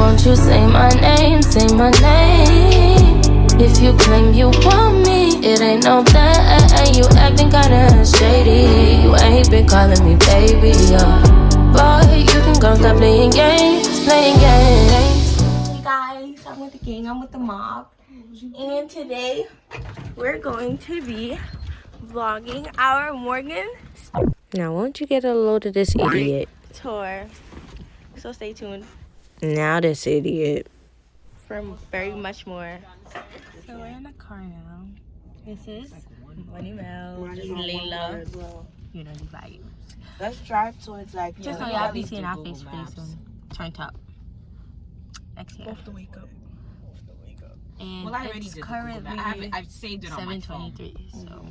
won't you say my name, say my name? If you claim you want me, it ain't no that. You acting kinda shady. You ain't been calling me baby, boy, you can go stop playing games, playing games. Hey guys, I'm with the gang, I'm with the mob. And today, we're going to be vlogging our Morgan. Now, won't you get a load of this idiot? Tour. So stay tuned Now this idiot. for very much more. So we're in the car now. This is Money Mel, Layla. You know the vibes. Let's drive towards like. Just so y'all be seeing our face pretty soon. Turned up. Next year. Have to wake up. And I already it's did. currently I've saved it on my phone. 7:23. So.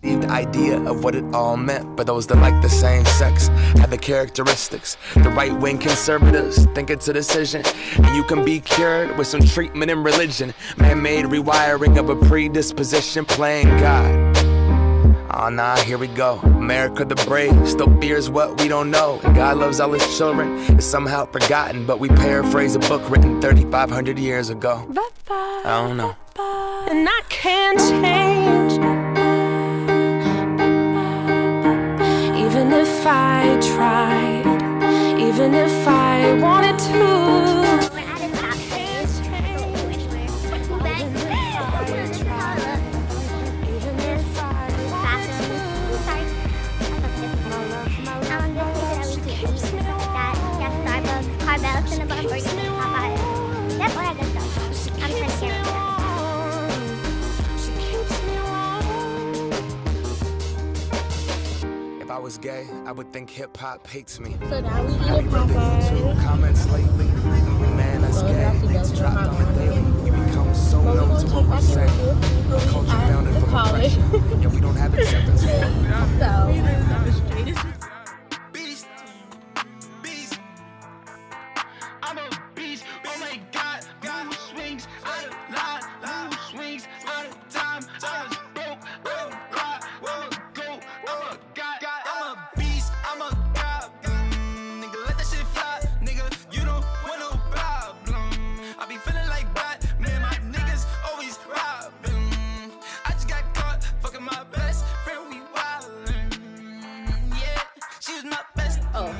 The idea of what it all meant, but those that like the same sex have the characteristics. The right-wing conservatives think it's a decision, and you can be cured with some treatment and religion. Man-made rewiring of a predisposition, playing God. Oh nah, here we go. America the brave still fears what we don't know. And God loves all his children. It's somehow forgotten, but we paraphrase a book written 3,500 years ago. I don't know. And I can't change. Even if I tried, even if I wanted to. We're at a stop Starbucks, Carvel's in the bus, or you can hop out. That's all I got stuff. I'm trying to get it. If I was gay, I would think hip-hop hates me. So now we eat a Popeye. Comments lately, man, that's gay. It's dropped on the daily. We become so known to what we say. A culture founded from oppression. Yeah, we don't have acceptance for it. Beast, beast. I'm a beast. Oh my God, who swings out of line? Who swings out of time? I was broke, I'm a rock, I'm a goat, I'm a god, I'm a beast, I'm a god. Nigga, let that shit fly. Nigga, you don't want no problem. I be feeling like Batman, my niggas always robbing. I just got caught fucking my best friend, we wildin'. Yeah, she was my best. Oh.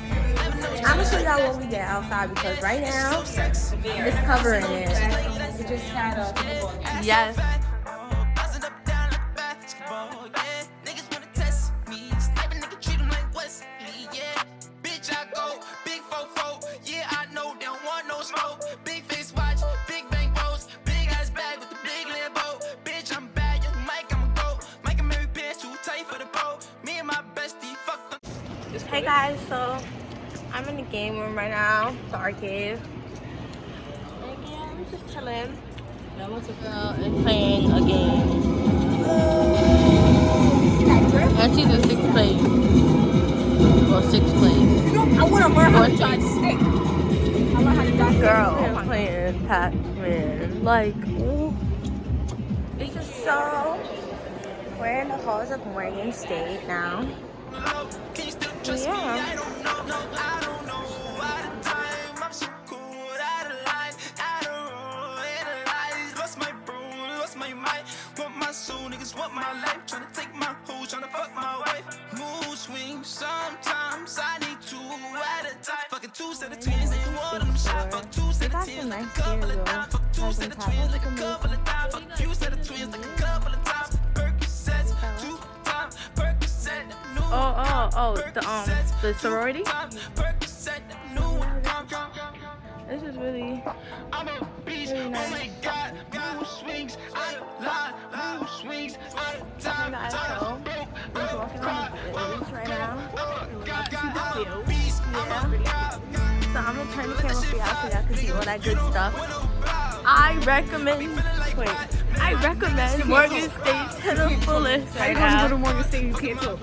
I'm gonna show y'all what we get outside because right now it's covering it. It just had a. Yes. Hey guys, so I'm in the game room right now, the arcade. And yeah, I'm just chilling. I went to girl and playing a game. And she's in 6th place. Well, 6th place. I want to learn how to drive stick. I learn how to drive Girl, playing Pac-Man. Like, ooh. It's just so. We're in the halls of Morgan State now. Yeah. Want my life, tryna take my hoes, tryna fuck my wife. Mood swings, sometimes I need two at a time. Fucking two set of twins, ain't one of them shot. Fuck two set of twins, like a couple of times. Fuck two set of twins, like a couple of times. Fuck few set of twins, like a couple of times. Percocets, 2 times. Percocet, The sorority. This is really. I'm a beast, really nice. oh my God, who swings out of line, who swings out of time. I'm walking on the beach right now. So I'm gonna turn the camera for y'all so y'all can see all that good stuff. I recommend Morgan State to the fullest right now. Go to Morgan State, you can't tell.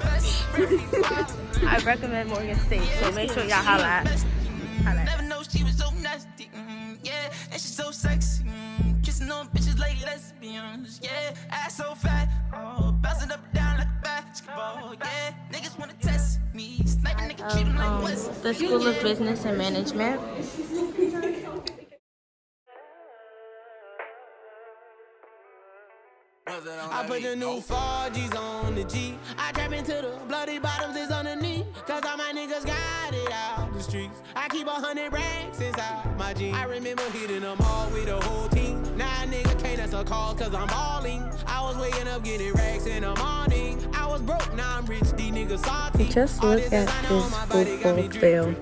I recommend Morgan State, so make sure y'all holla at. Never know she was so nasty, yeah, and she's so sexy, kissing on bitches like lesbians, yeah, ass so fat, oh, bouncing up and down like a basketball, yeah, niggas wanna test me, sniping nigga treat them like West. the School of Business and Management. I put the new 4Gs on the G. I trap into the bloody bottoms is underneath. Cause all my niggas got it out the streets. I keep 100 racks inside my jeans. I remember hitting them all with the whole team. Now a nigga can't answer calls cause I'm balling. I was waking up getting racks in the morning. I was broke, now I'm rich, these niggas salty. Just look at this football field.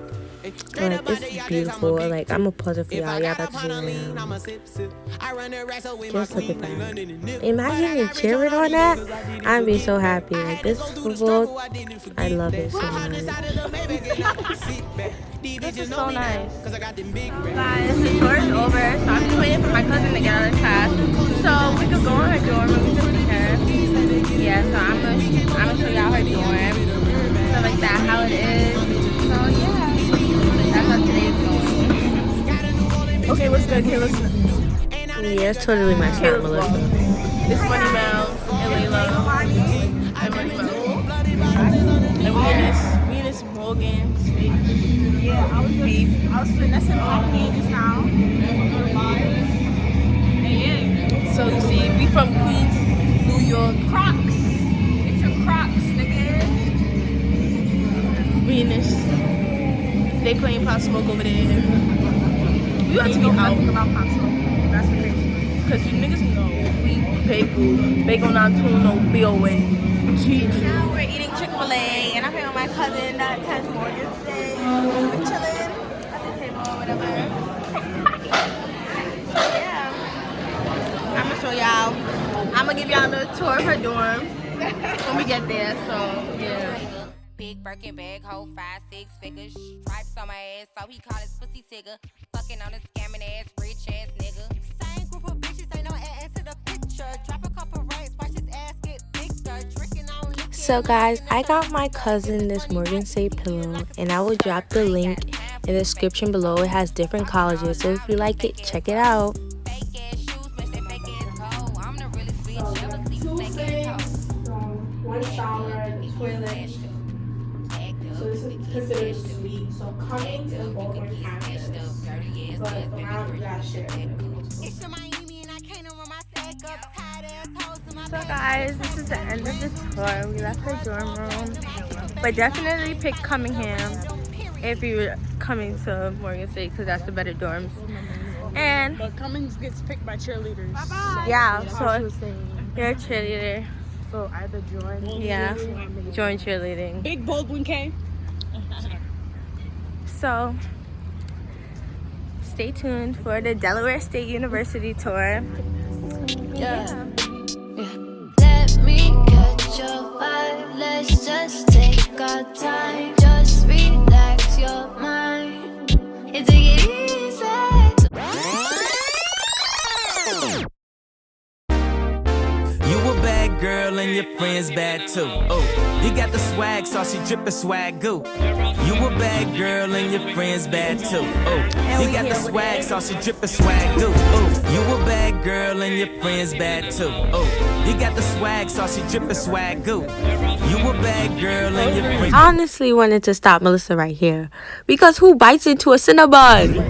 Like, it's beautiful. Like, I'm gonna pause it for y'all. Y'all about to see it now. Just look at that. Imagine you cheering on that. I'd be so happy. Like, this football, I love it so much. This is so nice. Guys, the tour is over, so I'm just waiting for my cousin to get out of class. So we could go in her dorm and we could see her. Yeah, so I'm gonna show y'all her dorm. So like that, how it is. So yeah. That's how today's going. Okay, what's good, Kayla? Yeah, it's totally my style, Melissa. It's Money Mel and Layla and Money Mel. And we in this Morgan speech. Yeah, I was finessing all me just now. Yeah. So you see, we from Queens, New York. Crocs. It's your Crocs, nigga. We in this. They playing Pop Smoke over there. We about to be out. About Pop Smoke. That's the crazy. Cause you niggas know we pay food. They go down to no BOA. Now we're eating Chick-fil-A and I'm here with my cousin that attends Morgan today. We're chilling at the table or whatever. So yeah. I'm gonna show y'all. I'm gonna give y'all the tour of her dorm when we get there. So yeah. Big Birkin bag, hold 5-6 figures. Stripes on my ass, so he call his pussy tigger. Fucking on a scamming ass, rich ass nigga. Same group of bitches, ain't no ass to the picture. Drop a couple rights, watch his ass get bigger. Drinking on liquor. So guys, I got my cousin this Morgan State pillow, and I will drop the link in the description below. It has different colleges, so if you like it, check it out. Fake ass shoes, match that fake ass cold. I'm the realest bitch ever seen. Two Fake ass sinks, one shower, and a toilet. So this is considered a suite. So Cummings and Baldwin have this, but around that shit. So guys, this is the end of the tour. We left her dorm room, but definitely pick Cummingham if you're coming to Morgan State because that's the better dorms. And But Cummings gets picked by cheerleaders. yeah, so if you're a cheerleader, So either join. yeah, join cheerleading. Big Baldwin K. So stay tuned for the Delaware State University tour. Yeah. Let me catch your vibe. Let's just take our time. Just relax your mind and take it easy. You a bad girl and your friends bad too. Oh, you got the swag, saucy drippin' swag goo. You a bad girl and your friends bad too. Oh, you got the swag, saucy drippin' swag goo. Oh, you a bad girl and your friends bad too. Oh, you got the swag, saucy drippin' swag goo. You a bad girl and your friends. I honestly wanted to stop Melissa right here because who bites into a Cinnabon?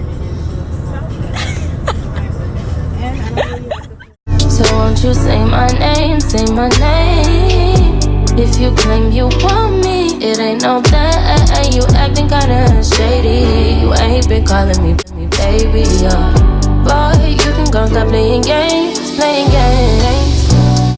So won't you say my name, say my name. If you claim you want me, it ain't no that. You acting kinda shady. You ain't been calling me baby, yeah. Boy, you can go stop playing games, playing games.